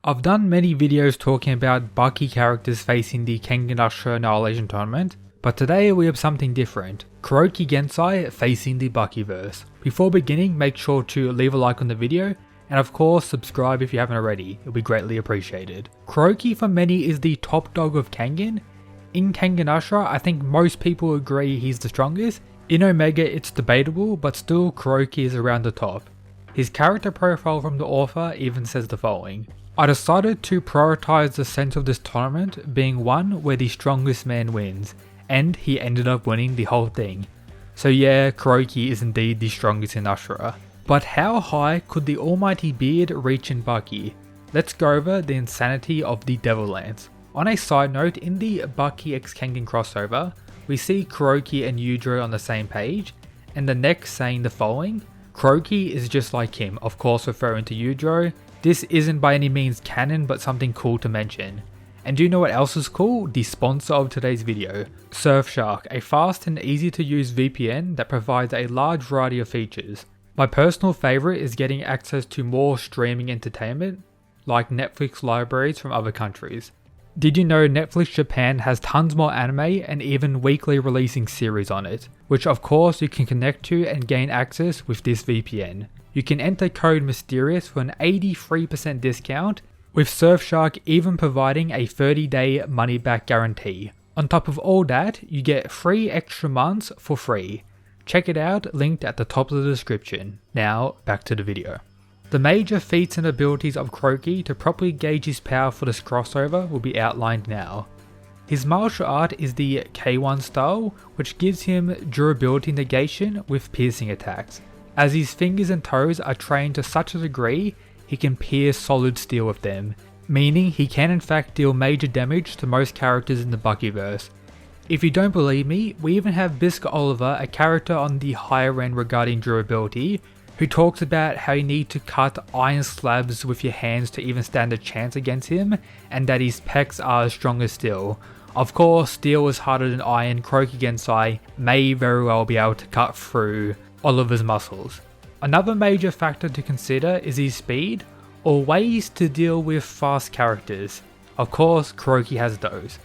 I've done many videos talking about Baki characters facing the Kengan Ashura Annihilation Tournament, but today we have something different. Kuroki Gensai facing the Bakiverse. Before beginning, make sure to leave a like on the video, and of course subscribe if you haven't already, it'll be greatly appreciated. Kuroki for many is the top dog of Kengan. In Kengan Ashura, I think most people agree he's the strongest. In Omega it's debatable, but still Kuroki is around the top. His character profile from the author even says the following. I decided to prioritize the sense of this tournament being one where the strongest man wins, and he ended up winning the whole thing. So yeah, Kuroki is indeed the strongest in Ashura. But how high could the almighty beard reach in Baki? Let's go over the insanity of the Devil Lance. On a side note, in the Baki x Kengan crossover, we see Kuroki and Yujiro on the same page, and the next saying the following. Kuroki is just like him, of course referring to Yujiro. This isn't by any means canon, but something cool to mention. And do you know what else is cool? The sponsor of today's video, Surfshark, a fast and easy to use VPN that provides a large variety of features. My personal favourite is getting access to more streaming entertainment, like Netflix libraries from other countries. Did you know Netflix Japan has tons more anime and even weekly releasing series on it, which of course you can connect to and gain access with this VPN. You can enter code MYSTERIOUS for an 83% discount, with Surfshark even providing a 30-day money-back guarantee. On top of all that, you get 3 extra months for free. Check it out, linked at the top of the description. Now, back to the video. The major feats and abilities of Kuroki to properly gauge his power for this crossover will be outlined now. His martial art is the K1 style, which gives him durability negation with piercing attacks, as his fingers and toes are trained to such a degree he can pierce solid steel with them, meaning he can in fact deal major damage to most characters in the Bakiverse. If you don't believe me, we even have Biscuit Oliver, a character on the higher end regarding durability, who talks about how you need to cut iron slabs with your hands to even stand a chance against him, and that his pecs are as strong as steel. Of course, steel is harder than iron. Kuroki Gensai may very well be able to cut through Oliver's muscles. Another major factor to consider is his speed, or ways to deal with fast characters. Of course, Kuroki has those.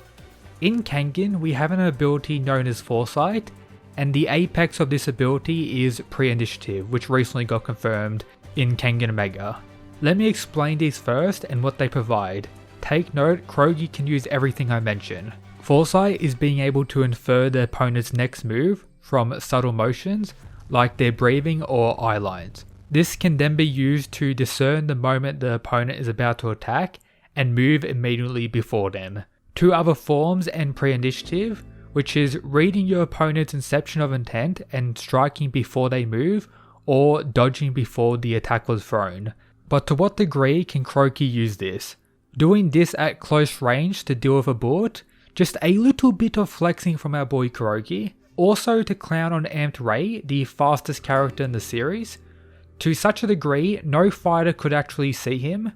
In Kengan, we have an ability known as Foresight, and the apex of this ability is Pre-Initiative, which recently got confirmed in Kengan Omega. Let me explain these first and what they provide. Take note, Kuroki can use everything I mention. Foresight is being able to infer the opponent's next move from subtle motions, like their breathing or eye lines. This can then be used to discern the moment the opponent is about to attack and move immediately before them. 2 other forms and Pre-Initiative, which is reading your opponent's inception of intent and striking before they move, or dodging before the attack was thrown. But to what degree can Kuroki use this? Doing this at close range to deal with a bullet? Just a little bit of flexing from our boy Kuroki. Also to clown on Amped Ray, the fastest character in the series. To such a degree, no fighter could actually see him.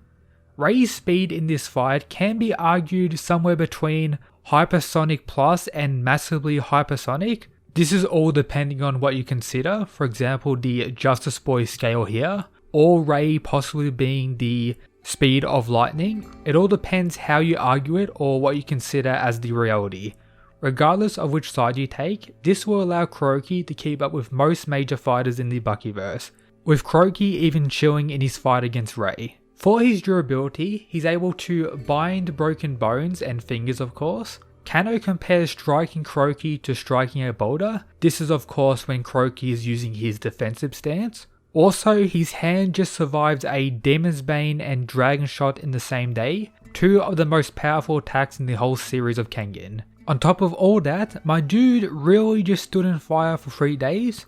Ray's speed in this fight can be argued somewhere between hypersonic plus and massively hypersonic. This is all depending on what you consider, for example the Justice Boy scale here, or Ray possibly being the speed of lightning. It all depends how you argue it or what you consider as the reality. Regardless of which side you take, this will allow Kuroki to keep up with most major fighters in the Bakiverse, with Kuroki even chilling in his fight against Ray. For his durability, he's able to bind broken bones and fingers of course. Kano compares striking Kuroki to striking a boulder. This is of course when Kuroki is using his defensive stance. Also, his hand just survives a Demon's Bane and Dragon Shot in the same day, 2 of the most powerful attacks in the whole series of Kengan. On top of all that, my dude really just stood in fire for 3 days.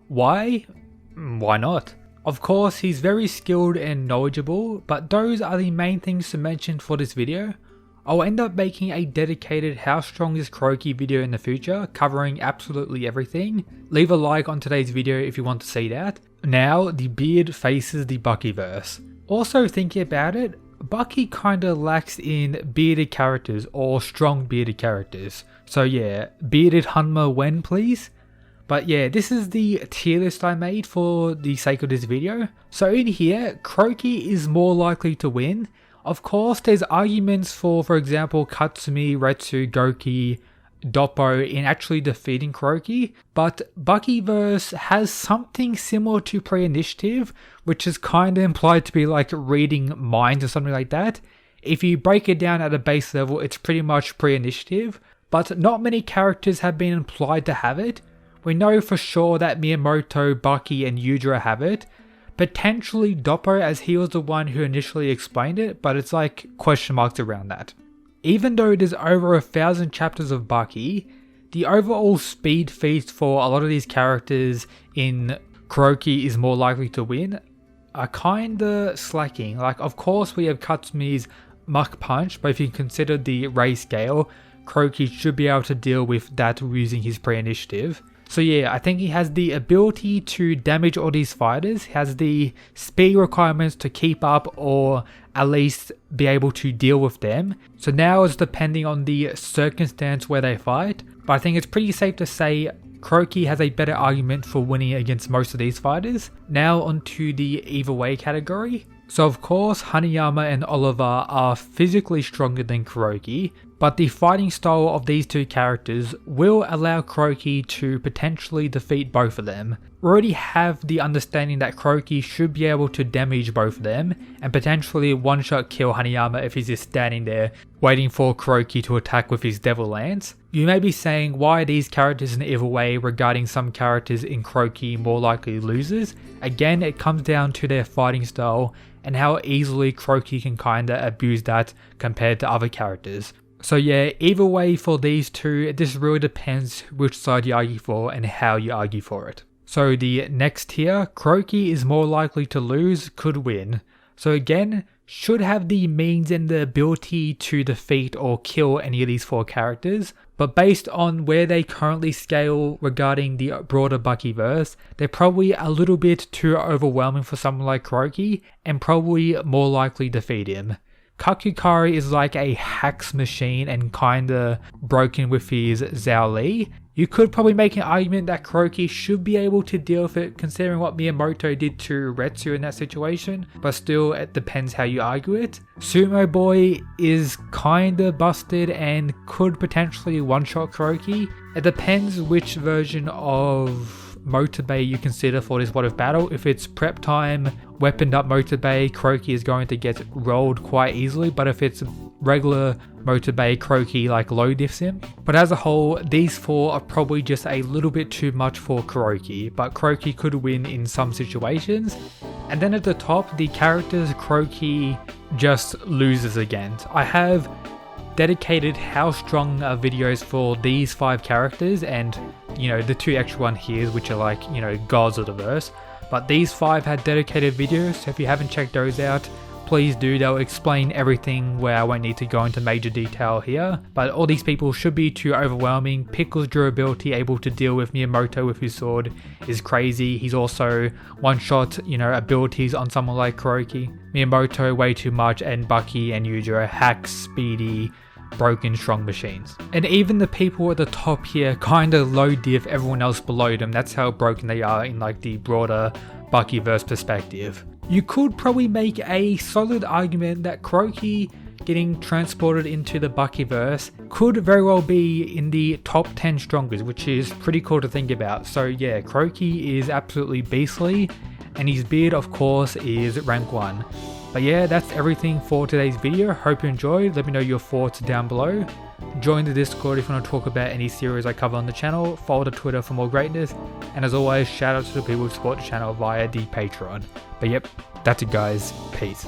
Why? Why not? Of course, he's very skilled and knowledgeable, but those are the main things to mention for this video. I'll end up making a dedicated How Strong is Kuroki video in the future, covering absolutely everything. Leave a like on today's video if you want to see that. Now, the beard faces the Bakiverse. Also thinking about it, Baki kinda lacks in bearded characters or strong bearded characters. So yeah, bearded Hanma when please? But yeah, this is the tier list I made for the sake of this video. So in here, Kuroki is more likely to win. Of course, there's arguments for example, Katsumi, Retsu, Goki, Doppo in actually defeating Kuroki, but Buckyverse has something similar to pre-initiative, which is kind of implied to be like reading minds or something like that. If you break it down at a base level, it's pretty much pre-initiative, but not many characters have been implied to have it. We know for sure that Miyamoto, Baki, and Yujiro have it. Potentially Doppo, as he was the one who initially explained it, but it's like question marks around that. Even though it is over 1,000 chapters of Baki, the overall speed feast for a lot of these characters in Kuroki is more likely to win are kinda slacking. Like, of course we have Katsumi's Mach Punch, but if you consider the Ray scale, Kuroki should be able to deal with that using his pre-initiative. So yeah, I think he has the ability to damage all these fighters, he has the speed requirements to keep up or at least be able to deal with them. So now it's depending on the circumstance where they fight, but I think it's pretty safe to say Kuroki has a better argument for winning against most of these fighters. Now onto the either way category. So of course Hanayama and Oliver are physically stronger than Kuroki, but the fighting style of these two characters will allow Kuroki to potentially defeat both of them. We already have the understanding that Kuroki should be able to damage both of them and potentially one-shot kill Hanayama if he's just standing there waiting for Kuroki to attack with his Devil Lance. You may be saying, why are these characters in either way regarding some characters in Kuroki more likely losers? Again, it comes down to their fighting style and how easily Kuroki can kinda abuse that compared to other characters. So yeah, either way for these two, this really depends which side you argue for and how you argue for it. So the next tier, Kuroki is more likely to lose, could win. So again, should have the means and the ability to defeat or kill any of these four characters, but based on where they currently scale regarding the broader Buckyverse, they're probably a little bit too overwhelming for someone like Kuroki and probably more likely defeat him. Kakukari is like a hacks machine and kinda broken with his Zhao Li. You could probably make an argument that Kuroki should be able to deal with it considering what Miyamoto did to Retsu in that situation, but still it depends how you argue it. Sumo Boy is kinda busted and could potentially one-shot Kuroki. It depends which version of Motorbay you consider for this What If battle. If it's prep time, weaponed up Motorbay, Kuroki is going to get rolled quite easily, but if it's regular Motorbay, Kuroki like low diffs him. But as a whole, these four are probably just a little bit too much for Kuroki, but Kuroki could win in some situations. And then at the top, the characters Kuroki just loses against. I have dedicated how strong videos for these 5 characters and the 2 extra one here which are like gods of the verse, but these 5 had dedicated videos, so if you haven't checked those out, please do. They'll explain everything where I won't need to go into major detail here, but all these people should be too overwhelming. Pickle's durability, able to deal with Miyamoto with his sword, is crazy. He's also one-shot abilities on someone like Kuroki. Miyamoto way too much, and Baki and Yujiro hacks, speedy, broken, strong machines. And even the people at the top here kinda low diff everyone else below them. That's how broken they are in like the broader Buckyverse perspective. You could probably make a solid argument that Kuroki getting transported into the Buckyverse could very well be in the top 10 strongest, which is pretty cool to think about. So yeah, Kuroki is absolutely beastly, and his beard of course is rank 1. But yeah, that's everything for today's video. Hope you enjoyed. Let me know your thoughts down below. Join the Discord if you want to talk about any series I cover on the channel. Follow the Twitter for more greatness. And as always, shout out to the people who support the channel via the Patreon. But yep, that's it guys. Peace.